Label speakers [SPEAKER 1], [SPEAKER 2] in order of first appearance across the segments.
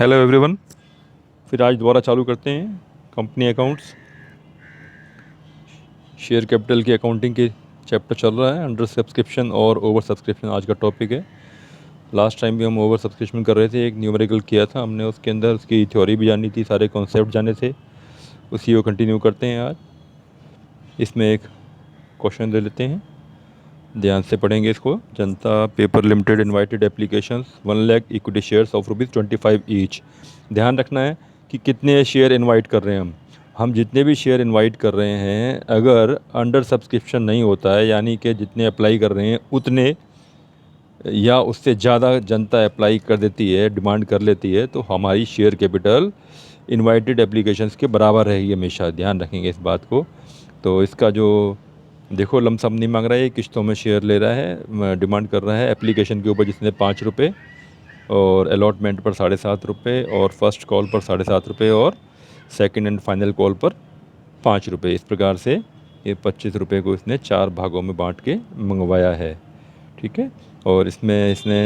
[SPEAKER 1] Hello everyone. फिर आज दोबारा चालू करते हैं कंपनी अकाउंट्स। शेयर कैपिटल की अकाउंटिंग के चैप्टर चल रहा है। अंडर सब्सक्रिप्शन और ओवर सब्सक्रिप्शन आज का टॉपिक है। लास्ट टाइम भी हम ओवर सब्सक्रिप्शन कर रहे थे, एक न्यूमेरिकल किया था हमने, उसके अंदर उसकी थ्योरी भी जानी थी, सारे कॉन्सेप्ट जाने थे, उसी को कंटिन्यू करते हैं आज। इसमें एक क्वेश्चन ले लेते हैं, ध्यान से पढ़ेंगे इसको। जनता paper limited invited applications 1 lakh equity shares of ₹25 each. ध्यान रखना है कि कितने शेयर इनवाइट कर रहे हैं हम जितने भी शेयर इनवाइट कर रहे हैं, अगर अंडर सब्सक्रिप्शन नहीं होता है, यानी कि जितने अप्लाई कर रहे हैं उतने या उससे ज़्यादा जनता अप्लाई कर देती है, डिमांड कर लेती है, तो हमारी शेयर कैपिटल इनवाइटेड एप्लीकेशंस के बराबर रहेगी हमेशा। ध्यान रखेंगे इस बात को। तो इसका जो देखो, लमसम नहीं मांग रहा है, किश्तों में शेयर ले रहा है, डिमांड कर रहा है एप्लीकेशन के ऊपर, जिसने ₹5 और अलॉटमेंट पर ₹7.5 और फर्स्ट कॉल पर ₹7.5 और सेकंड एंड फाइनल कॉल पर ₹5। इस प्रकार से ये ₹25 को इसने 4 भागों में बांट के मंगवाया है। ठीक है। और इसमें इसने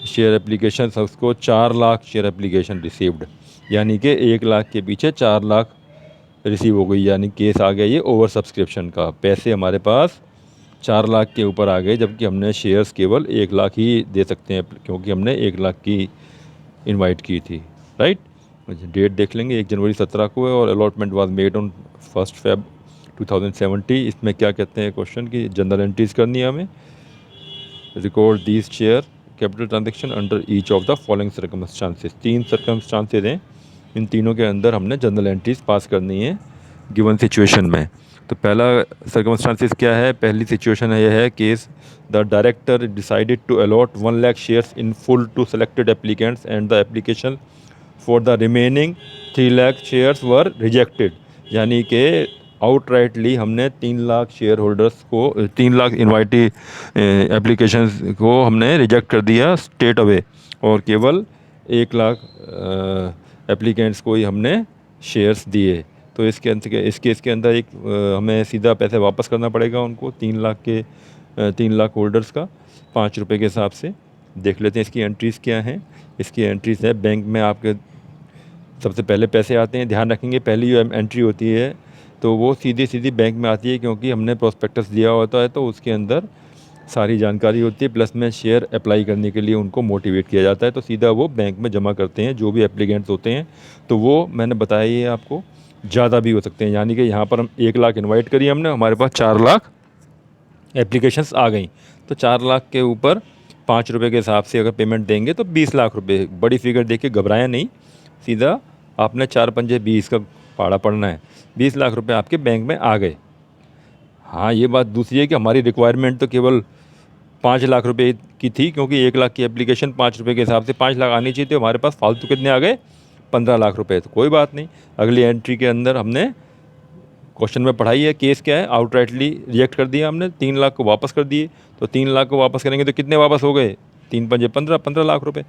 [SPEAKER 1] शेयर एप्लीकेशन उसको 4 लाख शेयर एप्लीकेशन रिसीव्ड, यानी कि 1 लाख के पीछे 4 लाख रिसीव हो गई, यानी केस आ गया ये ओवर सब्सक्रिप्शन का। पैसे हमारे पास 4 लाख के ऊपर आ गए, जबकि हमने शेयर्स केवल 1 लाख ही दे सकते हैं, क्योंकि हमने 1 लाख की इनवाइट की थी। राइट। डेट देख लेंगे, 1 जनवरी 17 को है और allotment was made on 1 Feb 2070। इसमें क्या कहते हैं क्वेश्चन की जनरल एंट्रीज करनी है हमें। Record these share capital transaction under each of the following circumstances. 3 circumstances हैं, इन तीनों के अंदर हमने जनरल एंट्रीज पास करनी है गिवन सिचुएशन में। तो पहला सर्कमस्टांसेस क्या है, पहली सिचुएशन है, यह है case the director decided to allot 1 lakh shares in full to selected applicants and the application for the remaining 3 lakh shares were rejected. यानी कि आउटराइटली हमने 3 लाख शेयर होल्डर्स को, 3 लाख इन्वाइटी एप्लीकेशंस को हमने रिजेक्ट कर दिया स्ट्रेट अवे, और केवल 1 लाख एप्लीकेंट्स को ही हमने शेयर्स दिए। तो इस केस के अंदर एक हमें सीधा पैसे वापस करना पड़ेगा उनको, 3 लाख होल्डर्स का ₹5 के हिसाब से। देख लेते हैं इसकी एंट्रीज़ क्या हैं। इसकी एंट्रीज़ है, बैंक में आपके सबसे पहले पैसे आते हैं। ध्यान रखेंगे, पहली जो एंट्री होती है तो वो सीधी बैंक में आती है, क्योंकि हमने प्रोस्पेक्टस दिया होता है, तो उसके अंदर सारी जानकारी होती है, प्लस में शेयर अप्लाई करने के लिए उनको मोटिवेट किया जाता है, तो सीधा वो बैंक में जमा करते हैं जो भी एप्लीकेंट्स होते हैं। तो वो मैंने बताया ही है आपको, ज़्यादा भी हो सकते हैं, यानी कि यहाँ पर हम 1 लाख इन्वाइट करी हमने, हमारे पास 4 लाख एप्लीकेशंस आ गई, तो 4 लाख के ऊपर ₹5 के हिसाब से अगर पेमेंट देंगे तो ₹20 लाख। बड़ी फिगर देख के घबराएं नहीं, सीधा आपने 4 पंजे 20 का पाड़ा पड़ना है। ₹20 लाख आपके बैंक में आ गए। हाँ, ये बात दूसरी है कि हमारी रिक्वायरमेंट तो केवल ₹5 लाख की थी, क्योंकि 1 लाख की एप्लीकेशन ₹5 के हिसाब से 5 लाख आनी चाहिए, तो हमारे पास फालतू कितने आ गए, ₹15 लाख। तो कोई बात नहीं, अगली एंट्री के अंदर हमने क्वेश्चन में पढ़ाई है, केस क्या है, आउटराइटली रिजेक्ट कर दिया हमने, 3 लाख को वापस कर दिए। तो 3 लाख को वापस करेंगे तो कितने वापस हो गए, 3 पंजे 15, ₹15 लाख।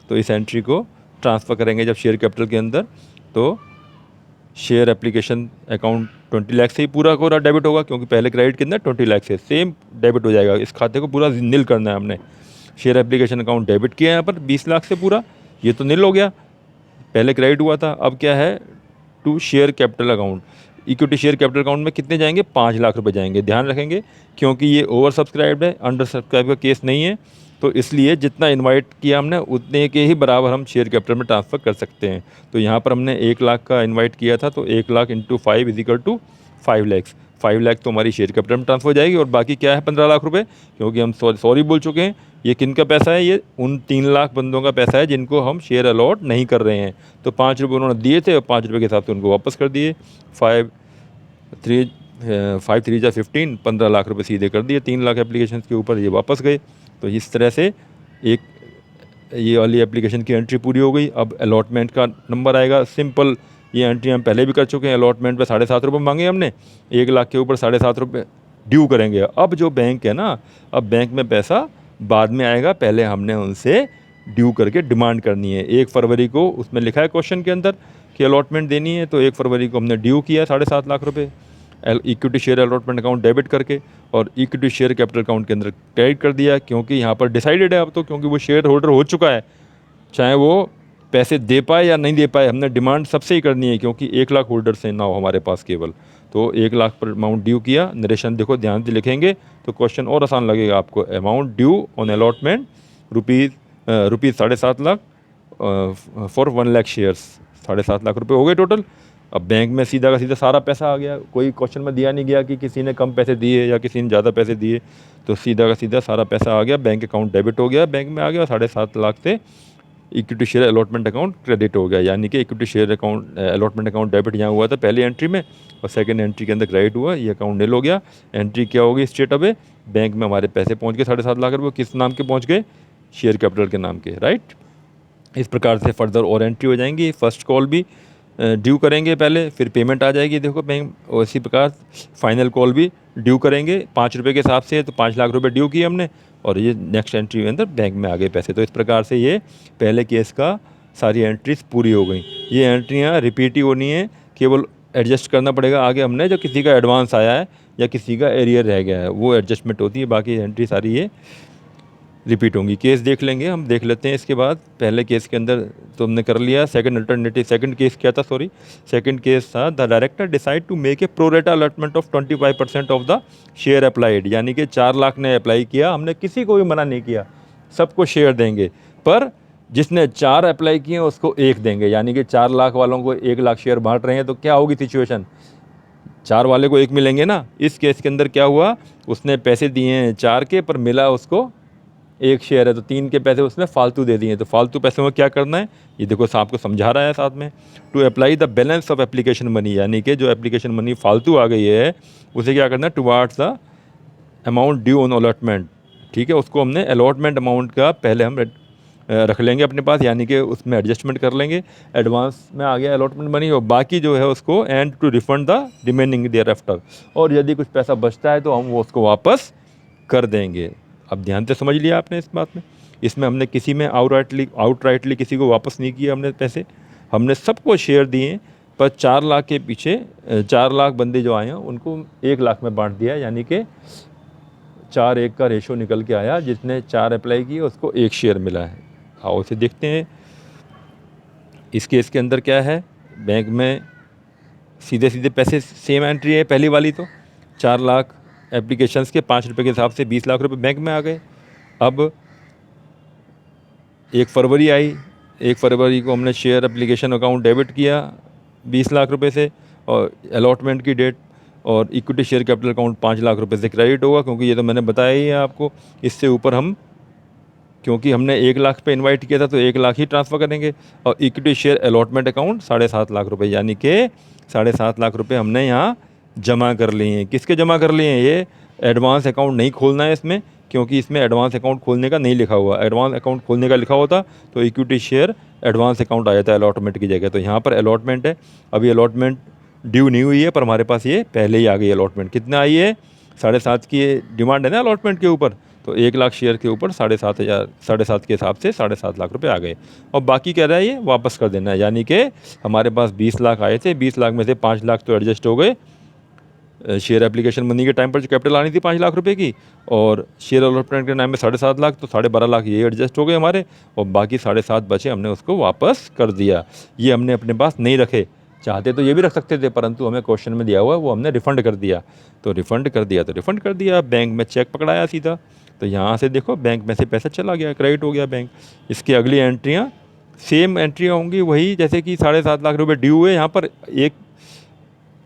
[SPEAKER 1] तो इस एंट्री को ट्रांसफ़र करेंगे जब शेयर कैपिटल के अंदर, तो शेयर एप्लीकेशन अकाउंट 20 लाख से ही पूरा डेबिट होगा, क्योंकि पहले क्रेडिट कितना 20 लाख से, सेम डेबिट हो जाएगा। इस खाते को पूरा नील करना है हमने। शेयर एप्लीकेशन अकाउंट डेबिट किया है यहाँ पर 20 लाख से पूरा, ये तो नील हो गया, पहले क्रेडिट हुआ था। अब क्या है, to share capital account, equity share capital account में कितने जाएंगे, ₹5 लाख जाएंगे। ध्यान रखेंगे, क्योंकि ये ओवर सब्सक्राइब्ड है, अंडर सब्सक्राइब का केस नहीं है, तो इसलिए जितना इनवाइट किया हमने उतने के ही बराबर हम शेयर कैपिटल में ट्रांसफ़र कर सकते हैं। तो यहाँ पर हमने 1 लाख का इनवाइट किया था, तो 1 lakh into 5 equal to 5 lakh. 5 lakh तो हमारी शेयर कैपिटल में ट्रांसफ़र हो जाएगी, और बाकी क्या है, ₹15 लाख, क्योंकि हम सॉरी बोल चुके हैं। ये किन का पैसा है, ये उन 3 लाख बंदों का पैसा है जिनको हम शेयर अलॉट नहीं कर रहे हैं। तो ₹5 उन्होंने दिए थे और ₹5 के हिसाब से उनको वापस कर दिए। 5 3 जा 15, ₹15 लाख सीधे कर दिए 3 लाख एप्लीकेशन के ऊपर, ये वापस गए। तो इस तरह से एक ये वाली एप्लीकेशन की एंट्री पूरी हो गई। अब अलॉटमेंट का नंबर आएगा, सिंपल, ये एंट्री हम पहले भी कर चुके हैं। अलॉटमेंट पे ₹7.5 मांगे हमने, 1 लाख के ऊपर ₹7.5 ड्यू करेंगे। अब जो बैंक है ना, अब बैंक में पैसा बाद में आएगा, पहले हमने उनसे ड्यू करके डिमांड करनी है। 1 फरवरी को उसमें लिखा है क्वेश्चन के अंदर कि अलॉटमेंट देनी है, तो 1 फरवरी को हमने ड्यू किया ₹7.5 lakh equity share allotment account debit करके, और इक्विटी शेयर कैपिटल अकाउंट के अंदर क्रेडिट कर दिया, क्योंकि यहाँ पर डिसाइडेड है अब तो, क्योंकि वो शेयर होल्डर हो चुका है, चाहे वो पैसे दे पाए या नहीं दे पाए, हमने डिमांड सबसे ही करनी है, क्योंकि 1 लाख होल्डर्स हैं ना हमारे पास केवल। तो 1 लाख पर अमाउंट ड्यू किया, नरेशन देखो ध्यान से लिखेंगे तो क्वेश्चन और आसान लगेगा आपको। Amount due on allotment rupees 7.5 lakh for 1 lakh shares. 7.5 lakh रुपये हो गए टोटल। अब बैंक में सीधा का सीधा सारा पैसा आ गया, कोई क्वेश्चन में दिया नहीं गया कि किसी ने कम पैसे दिए या किसी ने ज़्यादा पैसे दिए, तो सीधा का सीधा सारा पैसा आ गया, बैंक अकाउंट डेबिट हो गया, बैंक में आ गया। 7.5 लाख से equity share allotment account credit हो गया, यानी कि equity share account allotment account debit यहाँ हुआ था पहली एंट्री में, और सेकंड एंट्री के अंदर क्रेडिट हुआ, ये अकाउंट नील हो गया। एंट्री क्या होगी स्ट्रेट अवे, बैंक में हमारे पैसे पहुँच गए 7.5 लाख रुपये, किस नाम के पहुँच गए, शेयर कैपिटल के नाम के, राइट। इस प्रकार से फर्दर और एंट्री हो जाएंगी। फर्स्ट कॉल भी ड्यू करेंगे पहले, फिर पेमेंट आ जाएगी देखो बैंक, और इसी प्रकार फाइनल कॉल भी ड्यू करेंगे 5 रुपये के हिसाब से, तो 5 लाख रुपये ड्यू किए हमने, और ये नेक्स्ट एंट्री के अंदर बैंक में आ गए पैसे। तो इस प्रकार से ये पहले केस का सारी एंट्रीज पूरी हो गई। ये एंट्रियाँ रिपीट ही होनी है, केवल एडजस्ट करना पड़ेगा आगे हमने, जो किसी का एडवांस आया है या किसी का एरियर रह गया है वो एडजस्टमेंट होती है, बाकी एंट्री सारी ये रिपीट होंगी। केस देख लेंगे, हम देख लेते हैं इसके बाद। पहले केस के अंदर तो हमने कर लिया। सेकंड अल्टरनेटिव, सेकंड केस क्या था, सॉरी, सेकंड केस था the director decide to make a pro rata allotment of 25% of the share applied, यानी कि 4 लाख ने अप्लाई किया, हमने किसी को भी मना नहीं किया, सबको शेयर देंगे, पर जिसने 4 अप्लाई किए उसको 1 देंगे, यानी कि 4 लाख वालों को 1 लाख शेयर बांट रहे हैं, तो क्या होगी सिचुएशन, 4 वाले को 1 मिलेंगे ना। इस केस के अंदर क्या हुआ, उसने पैसे दिए हैं 4 के, पर मिला उसको 1 शेयर है, तो 3 के पैसे उसने फालतू दे दिए। तो फालतू पैसे में क्या करना है, ये देखो साहब को समझा रहा है साथ में, to apply the balance of application money, यानी कि जो एप्लीकेशन मनी फालतू आ गई है उसे क्या करना है, towards the amount due on allotment, ठीक है, उसको हमने अलॉटमेंट अमाउंट का पहले हम रख लेंगे अपने पास, यानी कि उसमें एडजस्टमेंट कर लेंगे। एडवांस में आ गया अलॉटमेंट मनी, और बाकी जो है उसको and to refund the remaining thereafter, और यदि कुछ पैसा बचता है तो हम वो उसको वापस कर देंगे। अब ध्यान से समझ लिया आपने इस बात में, इसमें हमने किसी में आउटराइटली किसी को वापस नहीं किया हमने पैसे, हमने सबको शेयर दिए, पर 4 लाख के पीछे 4 लाख बंदे जो आए हैं उनको 1 लाख में बांट दिया, यानी कि 4:1 का रेशो निकल के आया, जिसने 4 अप्लाई किए उसको 1 शेयर मिला है। आओ इसे देखते हैं। इस केस के अंदर क्या है, बैंक में सीधे सीधे पैसे, सेम एंट्री है पहली वाली, तो 4 लाख एप्लीकेशंस के 5 रुपये के हिसाब से 20 लाख रुपए बैंक में आ गए। अब 1 फरवरी आई, 1 फरवरी को हमने शेयर एप्लीकेशन अकाउंट डेबिट किया 20 लाख रुपए से, और अलॉटमेंट की डेट, और equity share capital account 5 lakh रुपए से क्रेडिट होगा, क्योंकि ये तो मैंने बताया ही है आपको। इससे ऊपर हम, क्योंकि हमने 1 लाख पे इनवाइट किया था तो 1 लाख ही ट्रांसफ़र करेंगे, और equity share allotment account 7.5 lakh रुपए, यानी कि 7.5 लाख रुपए हमने यहाँ जमा कर लिए हैं। किसके जमा कर लिए हैं, ये एडवांस अकाउंट नहीं खोलना है इसमें, क्योंकि इसमें एडवांस अकाउंट खोलने का नहीं लिखा हुआ। एडवांस अकाउंट खोलने का लिखा होता तो इक्विटी शेयर एडवांस अकाउंट आ जाता है अलॉटमेंट की जगह। तो यहाँ पर अलॉटमेंट है, अभी अलॉटमेंट ड्यू नहीं हुई है, पर हमारे पास ये पहले ही आ गई अलॉटमेंट। कितना आई है, 7.5 की डिमांड है ना अलॉटमेंट के ऊपर, तो 1 लाख शेयर के ऊपर 7.5 के हिसाब से 7.5 लाख रुपए आ गए, और बाकी कह रहा है ये वापस कर देना है, यानी कि हमारे पास 20 लाख आए थे, 20 लाख में से 5 लाख तो एडजस्ट हो गए शेयर एप्लीकेशन मनी के टाइम पर जो कैपिटल आनी थी 5 लाख रुपए की, और शेयर अलॉटमेंट के नाम में 7.5 लाख, तो 12.5 लाख ये एडजस्ट हो गए हमारे, और बाकी 7.5 बचे, हमने उसको वापस कर दिया। ये हमने अपने पास नहीं रखे, चाहते तो ये भी रख सकते थे, परंतु हमें क्वेश्चन में दिया हुआ है वो हमने रिफ़ंड कर दिया, तो रिफ़ंड कर दिया। बैंक में चेक पकड़ाया सीधा, तो यहाँ से देखो बैंक में से पैसा चला गया, क्रेडिट हो गया बैंक। इसकी अगली एंट्रियाँ सेम एंट्रियाँ होंगी वही, जैसे कि 7.5 लाख रुपये ड्यू हुए, यहाँ पर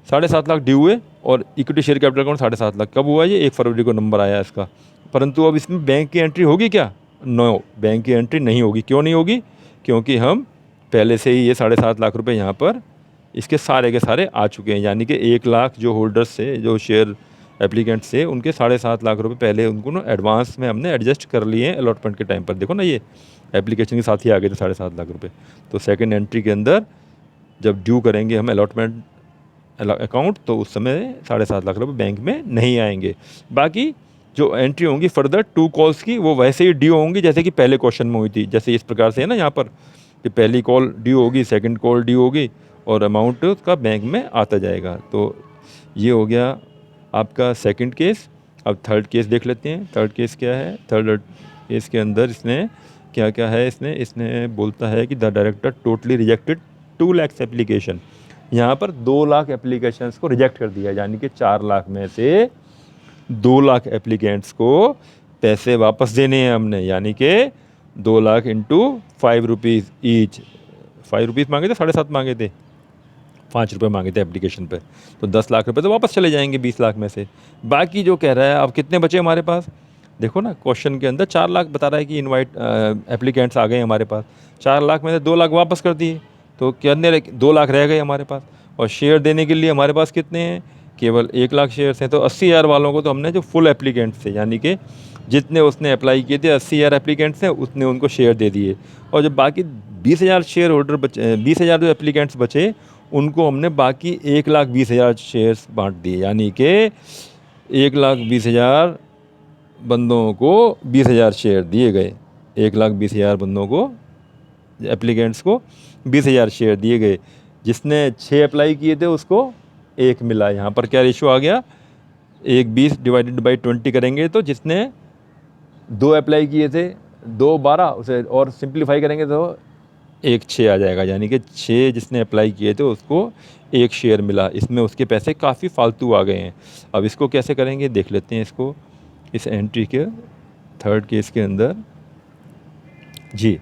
[SPEAKER 1] 7.5 लाख ड्यू हुए, और equity share capital account 7.5 lakh. कब हुआ ये, 1 फरवरी को नंबर आया इसका। परंतु अब इसमें बैंक की एंट्री होगी क्या, नो, बैंक की एंट्री नहीं होगी। क्यों नहीं होगी, क्योंकि हम पहले से ही ये 7.5 लाख रुपए यहाँ पर इसके सारे के सारे आ चुके हैं, यानी कि 1 लाख जो होल्डर्स से, जो शेयर एप्लीकेंट से, उनके 7.5 लाख रुपए पहले उनको ना एडवांस में हमने एडजस्ट कर लिए हैं अलॉटमेंट के टाइम पर। देखो ना, ये एप्लीकेशन के साथ ही आ गए थे 7.5 लाख रुपए। तो सेकंड एंट्री के अंदर जब ड्यू करेंगे हम अलॉटमेंट अकाउंट, तो उस समय 7.5 लाख रुपए बैंक में नहीं आएंगे। बाकी जो एंट्री होंगी फर्दर 2 कॉल्स की, वो वैसे ही ड्यू होंगी जैसे कि पहले क्वेश्चन में हुई थी। जैसे इस प्रकार से है ना यहाँ पर, कि पहली कॉल ड्यू होगी, सेकंड कॉल ड्यू होगी, और अमाउंट उसका बैंक में आता जाएगा। तो ये हो गया आपका सेकंड केस। अब थर्ड केस देख लेते हैं। थर्ड केस क्या है, थर्ड केस के अंदर इसने क्या क्या है इसने इसने बोलता है कि the director totally rejected 2 lakh application. यहाँ पर 2 लाख एप्लीकेशंस को रिजेक्ट कर दिया, यानी कि 4 लाख में से 2 लाख एप्लीकेंट्स को पैसे वापस देने हैं हमने, यानी कि 2 lakh into 5 rupees each. 5 rupees मांगे थे, 7.5 मांगे थे, 5 रुपये मांगे थे एप्लीकेशन पे, तो 10 लाख रुपए तो वापस चले जाएंगे 20 लाख में से। बाकी जो कह रहा है अब कितने बचे हमारे पास, देखो ना क्वेश्चन के अंदर 4 लाख बता रहा है कि इनवाइट एप्लीकेंट्स आ गए हमारे पास, 4 लाख में से 2 लाख वापस कर दिए, तो कितने 2 लाख रह गए हमारे पास। और शेयर देने के लिए हमारे पास कितने हैं, केवल 1 लाख शेयर्स हैं। तो 80,000 वालों को तो हमने, जो फुल एप्लीकेंट्स थे, यानी कि जितने उसने अप्लाई किए थे 80,000 एप्लीकेंट्स हैं, उसने उनको शेयर दे दिए। और जो बाकी 20,000 शेयर होल्डर बचे, 20,000 जो एप्लीकेंट्स बचे, उनको हमने बाकी 1,20,000 शेयर्स बांट दिए, यानी कि 1,20,000 बंदों को 20,000 शेयर दिए गए। 1,20,000 बंदों को, एप्लीकेंट्स को 20,000 शेयर दिए गए। जिसने 6 अप्लाई किए थे उसको 1 मिला। यहाँ पर क्या रेशो आ गया, 1,20 डिवाइडेड बाई 20 करेंगे तो जिसने 2 अप्लाई किए थे 2 12, उसे और सिंप्लीफाई करेंगे तो 1 6 आ जाएगा, यानी कि 6 जिसने अप्लाई किए थे उसको 1 शेयर मिला। इसमें उसके पैसे काफ़ी फालतू आ गए हैं। अब इसको कैसे करेंगे देख लेते हैं इसको, इस एंट्री के थर्ड केस के अंदर जी।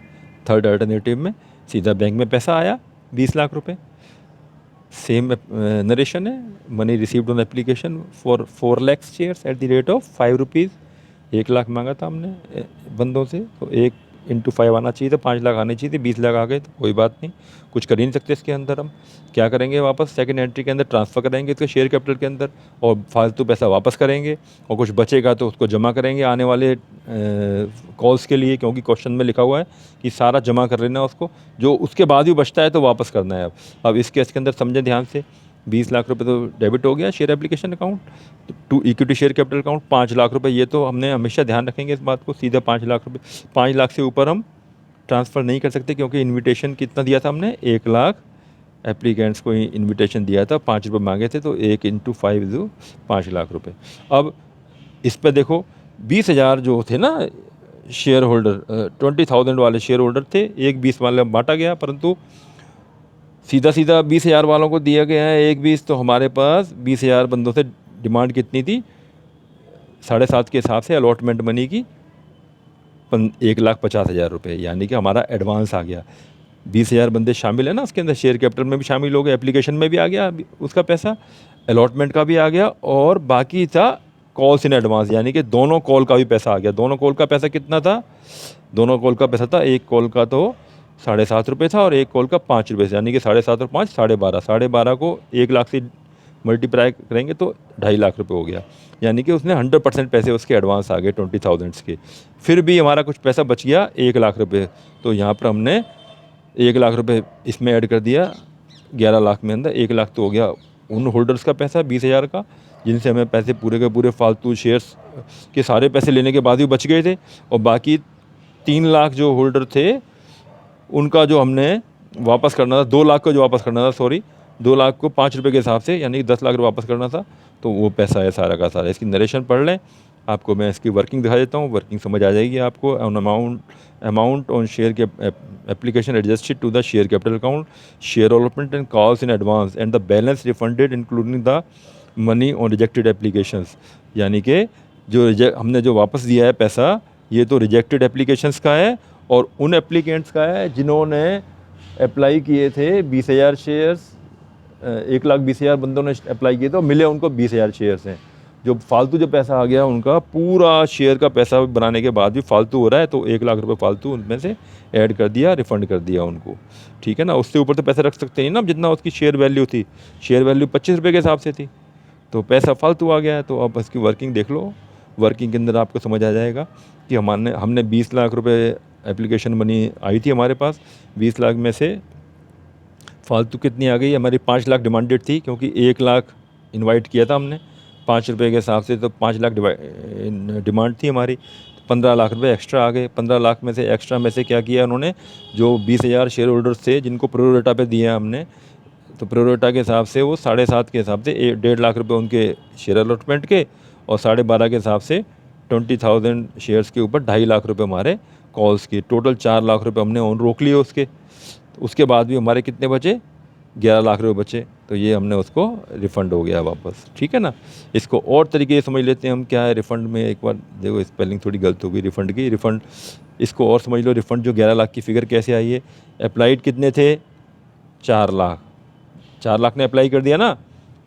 [SPEAKER 1] थर्ड अल्टरनेटिव में सीधा बैंक में पैसा आया 20 लाख रुपए, सेम नरेशन है, money received on application for 4 lakh shares at the rate of 5 rupees. 1 lakh मांगा था हमने बंदों से, तो 1 इंटू 5 आना चाहिए था, 5 लाख आने चाहिए थे, 20 लाख आ गए, तो कोई बात नहीं, कुछ कर ही नहीं सकते इसके अंदर। हम क्या करेंगे, वापस सेकंड एंट्री के अंदर ट्रांसफ़र करेंगे इसके शेयर कैपिटल के अंदर, और फालतू पैसा वापस करेंगे, और कुछ बचेगा तो उसको जमा करेंगे आने वाले कॉल्स के लिए, क्योंकि क्वेश्चन में लिखा हुआ है कि सारा जमा कर लेना उसको, जो उसके बाद भी बचता है तो वापस करना है। अब इस केस के अंदर समझें ध्यान से, 20 लाख रुपए तो डेबिट हो गया share application account to equity share capital account. 5 lakh रुपए, ये तो हमने हमेशा ध्यान रखेंगे इस बात को, सीधा 5 लाख रुपए, 5 लाख से ऊपर हम ट्रांसफ़र नहीं कर सकते, क्योंकि इनविटेशन कितना दिया था हमने, 1 लाख एप्लीकेंट्स को इनविटेशन दिया था, 5 रुपये मांगे थे, तो 1 इंटू 5 जो 5 लाख रुपए। अब इस पर देखो 20,000 जो थे ना शेयर होल्डर, 20,000 वाले शेयर होल्डर थे, 1,20 वाले बांटा गया, परंतु सीधा सीधा 20,000 वालों को दिया गया है 1,20। तो हमारे पास 20,000 बंदों से डिमांड कितनी थी, 7.5 के हिसाब से अलॉटमेंट मनी की 1,50,000 रुपये, यानी कि हमारा एडवांस आ गया। 20,000 बंदे शामिल है ना उसके अंदर, शेयर कैपिटल में भी शामिल हो गए, एप्लीकेशन में भी आ गया उसका पैसा, अलॉटमेंट का भी आ गया, और बाकी था कॉल्स इन एडवांस, यानी कि दोनों कॉल का भी पैसा आ गया। दोनों कॉल का पैसा कितना था, दोनों कॉल का पैसा था, एक कॉल का तो 7.5 रुपये था और एक कॉल का 5 रुपये, यानी कि 7.5 और 5 12.5, 12.5 को 1 लाख से मल्टीप्लाई करेंगे तो 2.5 लाख रुपए हो गया, यानी कि उसने 100% पैसे उसके एडवांस आ गए 20,000 के। फिर भी हमारा कुछ पैसा बच गया 1 लाख रुपए, तो यहाँ पर हमने 1 लाख रुपए इसमें ऐड कर दिया 11 लाख में अंदर। 1 लाख तो हो गया उन होल्डर्स का पैसा 20,000 का, जिनसे हमें पैसे पूरे के पूरे फालतू शेयर्स के सारे पैसे लेने के बाद भी बच गए थे, और बाकी 3 लाख जो होल्डर थे उनका जो हमने वापस करना था, 2 लाख को जो वापस करना था, सॉरी 2 लाख को 5 रुपये के हिसाब से, यानी कि 10 लाख रुपये वापस करना था, तो वो पैसा है सारा का सारा। इसकी नरेशन पढ़ लें, आपको मैं इसकी वर्किंग दिखा देता हूँ, वर्किंग समझ आ जाएगी आपको। अमाउंट ऑन शेयर के application adjusted to the share capital account, share allotment and calls in advance and the balance refunded including the money on rejected applications, यानी कि जो हमने जो वापस दिया है पैसा, ये तो रिजेक्टेड एप्लीकेशंस का है और उन एप्लीकेंट्स का है जिन्होंने अप्लाई किए थे 20,000 शेयर्स, 1,20,000 बंदों ने अप्लाई किए थे और मिले उनको 20,000 शेयर्स हैं। जो फालतू जो पैसा आ गया उनका, पूरा शेयर का पैसा बनाने के बाद भी फालतू हो रहा है, तो 1 लाख रुपए फालतू उनमें से ऐड कर दिया, रिफ़ंड कर दिया उनको, ठीक है ना। उससे ऊपर तो पैसा रख सकते नहीं ना, जितना उसकी शेयर वैल्यू थी, शेयर वैल्यू 25 रुपये के हिसाब से थी, तो पैसा फालतू आ गया है। तो अब इसकी वर्किंग देख लो, वर्किंग के अंदर आपको समझ आ जाएगा कि हमने 20 लाख रुपए एप्लीकेशन मनी आई थी हमारे पास, 20 लाख में से फालतू कितनी आ गई, हमारी 5 लाख डिमांडेड थी, क्योंकि 1 लाख इनवाइट किया था हमने 5 रुपये के हिसाब से, तो 5 लाख डिमांड थी हमारी, तो 15 लाख रुपए एक्स्ट्रा आ गए। 15 लाख में से एक्स्ट्रा में से क्या किया उन्होंने, जो 20,000 शेयर होल्डर्स थे जिनको प्रोरेटा पे दिया हमने, तो प्रोरेटा के हिसाब से वो 7.5 के हिसाब से 1.5 लाख रुपए उनके शेयर अलॉटमेंट के, और 12.5 के हिसाब से 20,000 शेयर्स के ऊपर 2.5 लाख रुपए हमारे कॉल्स की, टोटल 4 लाख रुपए हमने ऑन रोक लिए उसके। तो उसके बाद भी हमारे कितने बचे, 11 लाख रुपए बचे, तो ये हमने उसको रिफ़ंड हो गया वापस, ठीक है ना। इसको और तरीके से समझ लेते हैं हम, क्या है रिफ़ंड में, एक बार देखो स्पेलिंग थोड़ी गलत हो गई रिफ़ंड की, रिफ़ंड इसको और समझ लो, रिफ़ंड जो 11 लाख की फ़िगर कैसे आई है, अप्लाइड कितने थे, 4 लाख, 4 लाख ने अप्लाई कर दिया ना,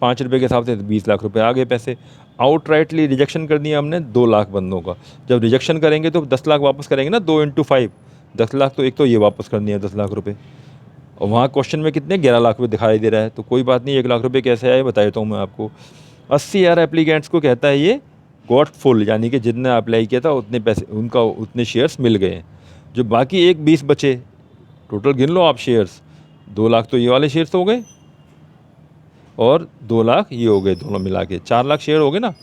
[SPEAKER 1] 5 रुपये के हिसाब से 20 लाख रुपए आ गए पैसे। आउटराइटली रिजेक्शन कर दिया हमने 2 लाख बंदों का। जब रिजेक्शन करेंगे तो 10 लाख वापस करेंगे ना, 2 × 5, 10 लाख, तो एक तो ये वापस करनी है 10 लाख रुपए, और वहाँ क्वेश्चन में कितने 11 लाख रुपए दिखाई दे रहा है, तो कोई बात नहीं, 1 लाख रुपए कैसे आए बता देता हूँ मैं आपको। 80,000 एप्लीकेंट्स को कहता है ये गॉट फुल, यानी कि जितने अप्लाई किया था उतने पैसे, उनका उतने शेयर्स मिल गए। जो बाकी 1/20 बचे, टोटल गिन लो आप शेयर्स, 2 लाख तो ये वाले शेयर्स हो गए और 2 लाख ये हो गए, दोनों मिला के 4 लाख शेयर हो गए ना।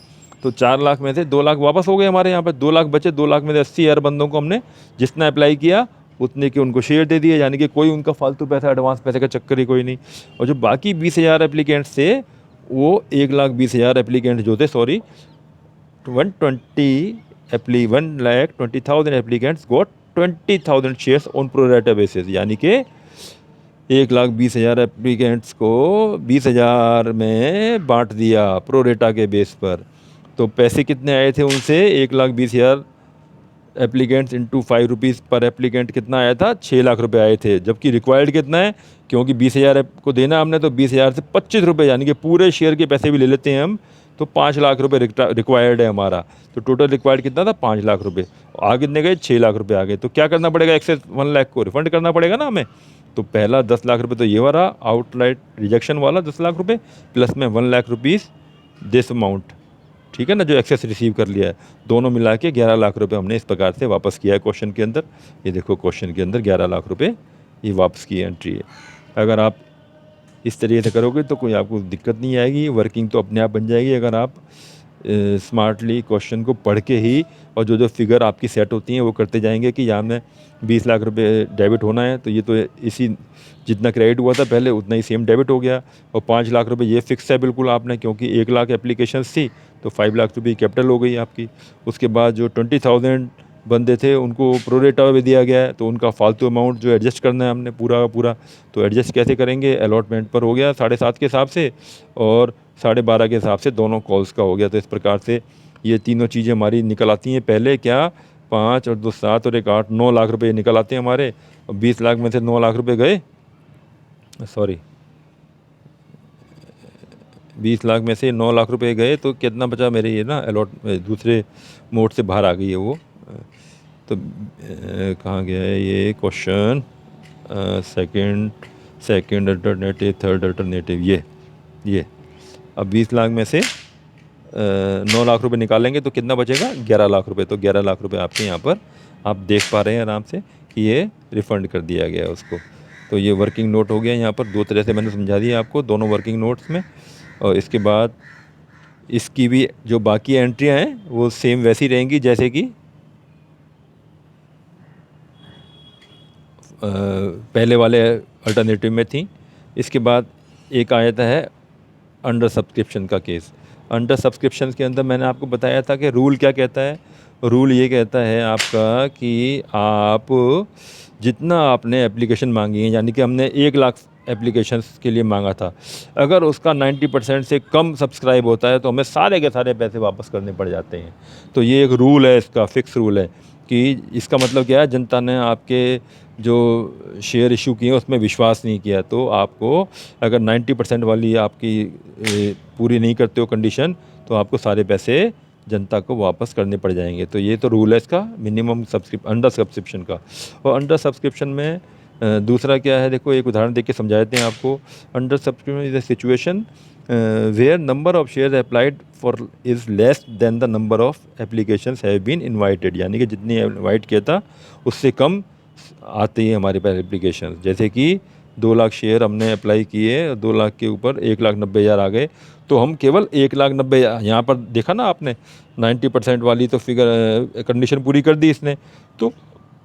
[SPEAKER 1] तो 4 लाख में से 2 लाख वापस हो गए हमारे यहाँ पर, 2 लाख बचे, 2 लाख में से 80,000 बंदों को हमने जितना अप्लाई किया उतने के उनको शेयर दे दिए, यानी कि कोई उनका फालतू पैसा, एडवांस पैसे का चक्कर ही कोई नहीं। और जो बाकी 20,000 एप्लीकेंट्स थे, वो 1,20,000 एप्लीकेंट जो थे, sorry 1,20,000 applicants got 20,000 shares on pro रेटा बेसिस, यानी कि 1,20,000 एप्लीकेंट्स को 20,000 में बांट दिया प्रो रेटा के बेस पर। तो पैसे कितने आए थे उनसे, 1,20,000 एप्लीकेंट्स इंटू 5 रुपीज़ पर एप्लीकेंट कितना आया था, 6 लाख रुपए आए थे। जबकि रिक्वायर्ड कितना है, क्योंकि 20,000 को देना हमने, तो 20,000 से 25 रुपये, यानी कि पूरे शेयर के पैसे भी ले लेते हैं हम, तो 5 लाख रुपए रिक्वायर्ड है हमारा। तो टोटल रिक्वायर्ड कितना था, 5 लाख रुपए, आगे कितने गए, 6 लाख रुपए आ गए। तो क्या करना पड़ेगा, एक्सेस 1 लाख को रिफंड करना पड़ेगा ना हमें। तो पहला 10 लाख रुपए तो ये वाला आउटलाइट रिजेक्शन वाला 10 लाख रुपए, प्लस में 1 लाख रुपीज़ दिस अमाउंट, ठीक है ना, जो एक्सेस रिसीव कर लिया है, दोनों मिला के 11 लाख रुपए हमने इस प्रकार से वापस किया है क्वेश्चन के अंदर। ये देखो क्वेश्चन के अंदर 11 लाख रुपए ये वापस की एंट्री है। अगर आप इस तरीके से करोगे तो कोई आपको दिक्कत नहीं आएगी, वर्किंग तो अपने आप बन जाएगी अगर आप स्मार्टली क्वेश्चन को पढ़ के ही, और जो जो फिगर आपकी सेट होती हैं वो करते जाएंगे कि यहाँ में 20 लाख रुपए डेबिट होना है, तो ये तो इसी जितना क्रेडिट हुआ था पहले उतना ही सेम डेबिट हो गया, और 5 लाख रुपए ये फिक्स है बिल्कुल आपने, क्योंकि 1 लाख एप्लीकेशंस थी तो 5 लाख रुपये कैपिटल हो गई आपकी। उसके बाद जो 20,000 बंदे थे उनको प्रोरेटा भी दिया गया है, तो उनका फालतू अमाउंट जो एडजस्ट करना है हमने पूरा का पूरा, तो एडजस्ट कैसे करेंगे, अलॉटमेंट पर हो गया 7.5 के हिसाब से, और 12.5 के हिसाब से दोनों कॉल्स का हो गया। तो इस प्रकार से ये तीनों चीज़ें हमारी निकल आती हैं। पहले क्या 5 और 2 7 और 1 8 9 लाख रुपए निकल आते हैं हमारे, और 20 लाख में से 9 लाख रुपए गए, सॉरी 20 लाख में से 9 लाख रुपए गए, तो कितना बचा मेरे, ये ना अलॉट दूसरे मोड से बाहर आ गई है वो, तो कहाँ गया है ये question, second alternative, third alternative, ये अब 20 लाख में से 9 लाख रुपए निकालेंगे तो कितना बचेगा, 11 लाख रुपए। तो 11 लाख रुपए आपके यहाँ पर आप देख पा रहे हैं आराम से कि ये रिफ़ंड कर दिया गया है उसको। तो ये वर्किंग नोट हो गया यहाँ पर, 2 तरह से मैंने समझा दिया आपको दोनों वर्किंग नोट्स में। और इसके बाद इसकी भी जो बाकी एंट्रियाँ हैं वो सेम वैसी रहेंगी जैसे कि पहले वाले अल्टरनेटिव में थी। इसके बाद एक आया है अंडर सब्सक्रिप्शन का केस। अंडर सब्सक्रिप्शन के अंदर मैंने आपको बताया था कि रूल क्या कहता है। रूल ये कहता है आपका कि आप जितना आपने एप्लीकेशन मांगी है, यानी कि हमने 1 लाख एप्लीकेशंस के लिए मांगा था, अगर उसका 90% से कम सब्सक्राइब होता है तो हमें सारे के सारे पैसे वापस करने पड़ जाते हैं। तो ये एक रूल है, इसका फिक्स रूल है कि इसका मतलब क्या है, जनता ने आपके जो शेयर इशू किए उसमें विश्वास नहीं किया, तो आपको अगर 90% वाली आपकी पूरी नहीं करते हो कंडीशन, तो आपको सारे पैसे जनता को वापस करने पड़ जाएंगे। तो ये तो रूल है इसका मिनिमम अंडर सब्सक्रिप्शन का। और अंडर सब्सक्रिप्शन में दूसरा क्या है, देखो एक उदाहरण देके समझा देते हैं आपको। Under subscription is a situation where number of share applied for is less than the number of applications have been invited, यानी कि जितनी इनवाइट किया था उससे कम आते हैं हमारे पास एप्लीकेशन। जैसे कि 2 लाख शेयर हमने अप्लाई किए, 2 लाख के ऊपर 1,90,000 आ गए, तो हम केवल 1,90,000, यहाँ पर देखा ना आपने 90% वाली तो फिगर कंडीशन पूरी कर दी इसने। तो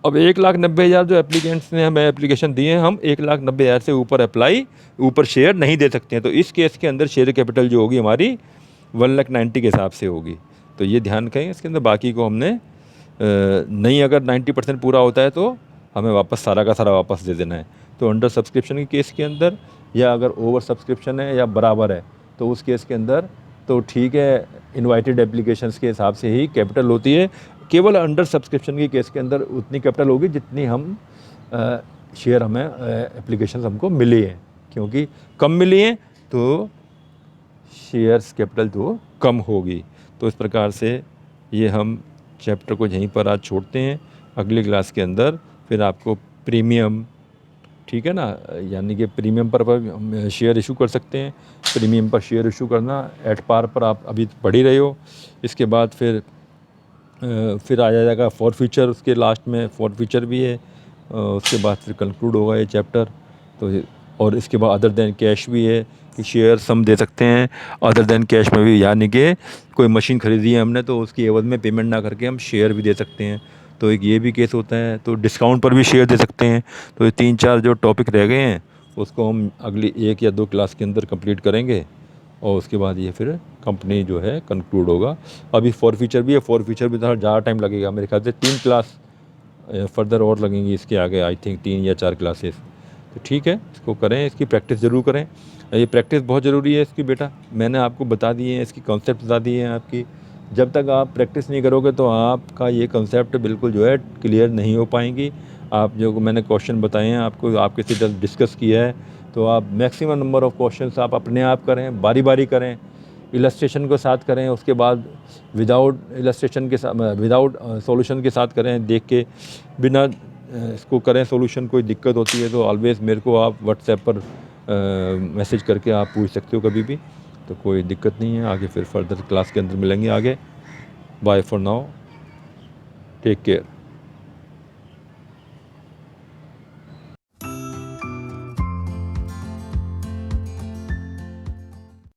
[SPEAKER 1] अब 1,90,000 जो एप्लीकेंट्स ने हमें एप्लीकेशन दिए हैं, हम 1,90,000 से ऊपर शेयर नहीं दे सकते हैं। तो इस केस के अंदर शेयर कैपिटल जो होगी हमारी 1,90,000 के हिसाब से होगी। तो ये ध्यान रखें इसके अंदर। बाकी को हमने नहीं, अगर 90% पूरा होता है तो हमें वापस सारा का सारा वापस दे देना है। तो अंडर सब्सक्रिप्शन के केस के अंदर, या अगर ओवर सब्सक्रिप्शन है या बराबर है, तो उस केस के अंदर तो ठीक है, इनवाइटेड एप्लीकेशंस के हिसाब से ही कैपिटल होती है। केवल अंडर सब्सक्रिप्शन के केस के अंदर उतनी कैपिटल होगी जितनी हम शेयर हमें एप्लीकेशंस हमको मिली हैं, क्योंकि कम मिली हैं तो शेयर्स कैपिटल तो कम होगी। तो इस प्रकार से ये हम चैप्टर को यहीं पर आज छोड़ते हैं। अगली क्लास के अंदर फिर आपको प्रीमियम, ठीक है ना, यानी कि प्रीमियम पर हम शेयर इशू कर सकते हैं। प्रीमियम पर शेयर इशू करना एट पार पर आप अभी पढ़ ही रहे हो। इसके बाद फिर आ जाएगा फॉर फ्यूचर, उसके लास्ट में फॉर फ्यूचर भी है। उसके बाद फिर कंक्लूड होगा ये चैप्टर। तो और इसके बाद अदर देन कैश भी है कि शेयर्स हम दे सकते हैं अदर देन कैश में भी, यानी कि कोई मशीन ख़रीदी है हमने तो उसकी एवज में पेमेंट ना करके हम शेयर भी दे सकते हैं। तो एक ये भी केस होता है। तो डिस्काउंट पर भी शेयर दे सकते हैं। तो ये 3-4 जो टॉपिक रह गए हैं उसको हम अगली 1 या 2 क्लास के अंदर कंप्लीट करेंगे, और उसके बाद ये फिर कंपनी जो है कंक्लूड होगा। अभी फॉर फ्यूचर भी है, फॉर फ्यूचर भी थोड़ा ज़्यादा टाइम लगेगा, मेरे ख्याल से 3 क्लास फर्दर और लगेंगी इसके आगे, आई थिंक 3 या 4 क्लासेस। तो ठीक है, इसको करें, इसकी प्रैक्टिस ज़रूर करें। ये प्रैक्टिस बहुत ज़रूरी है इसकी बेटा। मैंने आपको बता दिए हैं, इसकी कॉन्सेप्ट बता दिए हैं आपकी। जब तक आप प्रैक्टिस नहीं करोगे तो आपका ये कॉन्सेप्ट बिल्कुल जो है क्लियर नहीं हो पाएंगी। आप जो मैंने क्वेश्चन बताए हैं आपको, आपके साथ डिस्कस किया है, तो आप मैक्सिमम नंबर ऑफ़ क्वेश्चंस आप अपने आप करें, बारी बारी करें, इलस्ट्रेशन के साथ करें, उसके बाद विदाउट इलस्ट्रेशन के साथ, विदाउट सॉल्यूशन के साथ करें, देख के बिना इसको करें सॉल्यूशन। कोई दिक्कत होती है तो ऑलवेज़ मेरे को आप व्हाट्सएप पर मैसेज करके आप पूछ सकते हो कभी भी। तो कोई दिक्कत नहीं है। आगे फिर फर्दर क्लास के अंदर मिलेंगे आगे। Bye for now, take care.